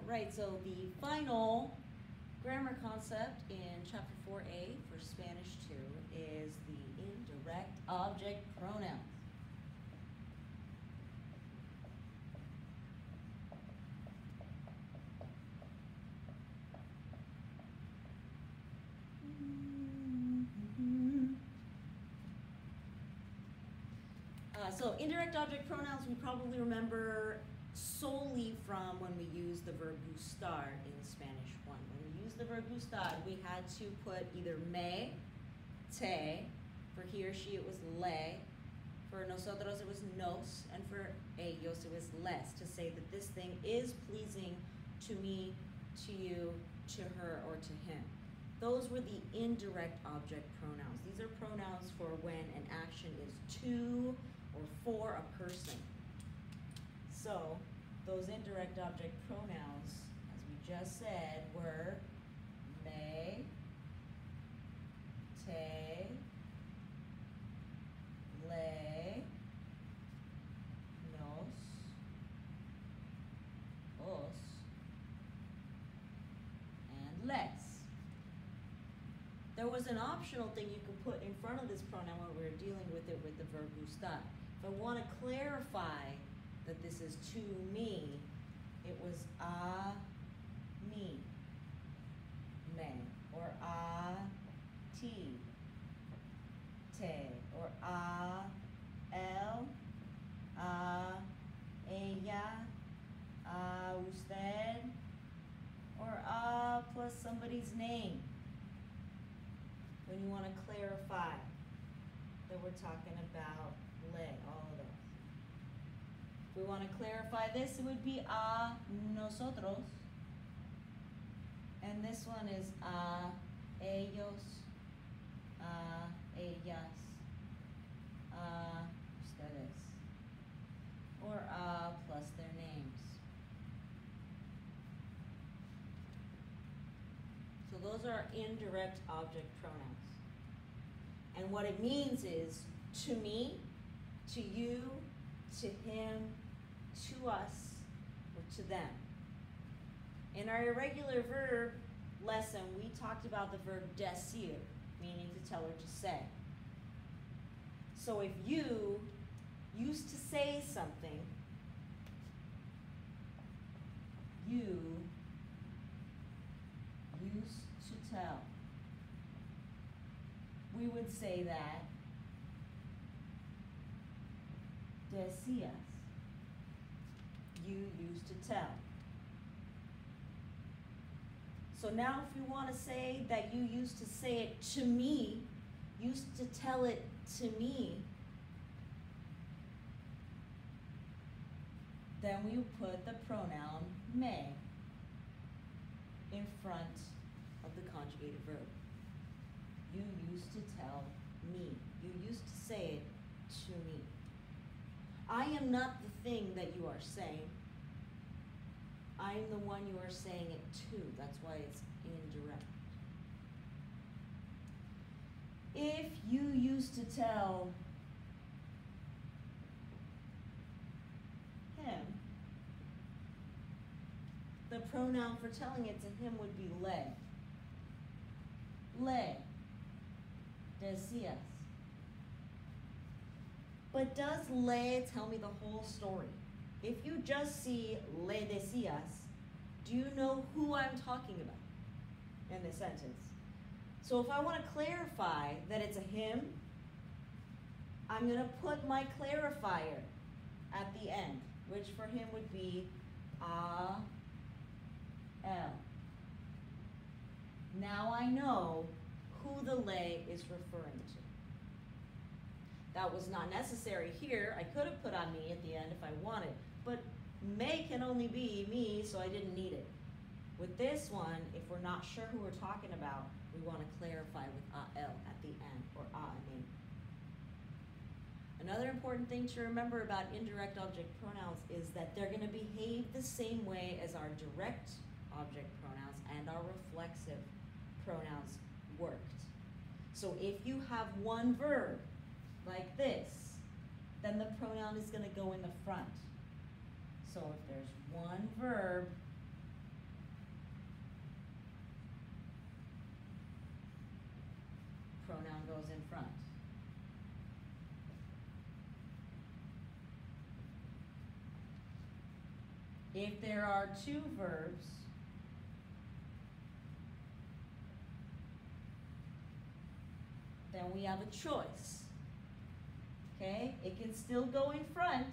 Right, so the final grammar concept in chapter 4a for Spanish 2 is the indirect object pronouns. So indirect object pronouns we probably remember solely from when we use the verb gustar in Spanish 1. When we use the verb gustar, we had to put either me, te, for he or she it was le, for nosotros it was nos, and for ellos it was les, to say that this thing is pleasing to me, to you, to her, or to him. Those were the indirect object pronouns. These are pronouns for when an action is to or for a person. So those indirect object pronouns, as we just said, were me, te, le, nos, os, and les. There was an optional thing you could put in front of this pronoun when we were dealing with it with the verb gustar. If I want to clarify that this is to me, it was a mí, me, or a ti, te, or a él, a ella, a usted, or a plus somebody's name. When you want to clarify that we're talking about le, all of those. If we want to clarify this, it would be a nosotros. And this one is a ellos, a ellas, a ustedes. Or a plus their names. So those are indirect object pronouns. And what it means is to me, to you, to him, to us, or to them. In our irregular verb lesson, we talked about the verb decir, meaning to tell or to say. So if you used to say something, you used to tell, we would say that decías, you used to tell. So now if you want to say that you used to say it to me, used to tell it to me, then we put the pronoun me in front of the conjugated verb. You used to tell me. You used to say it to me. I am not the thing that you are saying. I am the one you are saying it to. That's why it's indirect. If you used to tell him, the pronoun for telling it to him would be le. Le decías. But does le tell me the whole story? If you just see le decías, do you know who I'm talking about in this sentence? So if I want to clarify that it's a him, I'm going to put my clarifier at the end, which for him would be a, el. Now I know who the le is referring to. That was not necessary here. I could have put on me at the end if I wanted, but me can only be me, so I didn't need it. With this one, if we're not sure who we're talking about, we want to clarify with a el at the end, or a me. Another important thing to remember about indirect object pronouns is that they're going to behave the same way as our direct object pronouns and our reflexive pronouns worked. So if you have one verb like this, then the pronoun is going to go in the front. So if there's one verb pronoun goes in front. If there are two verbs, then we have a choice. Okay? It can still go in front,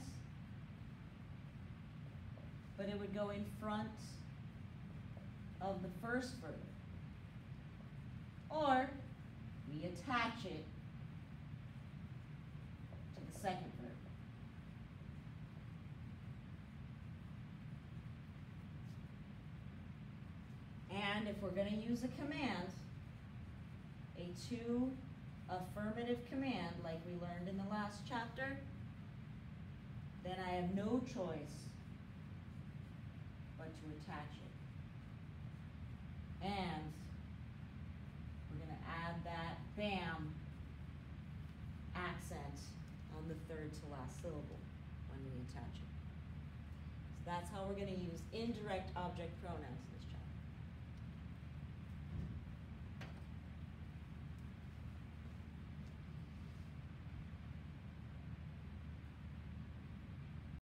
but it would go in front of the first verb. Or we attach it to the second verb. And if we're going to use a command, a to affirmative command like we learned in the last chapter, then I have no choice but to attach it. And we're going to add that bam accent on the third to last syllable when we attach it. So that's how we're going to use indirect object pronouns in this chapter.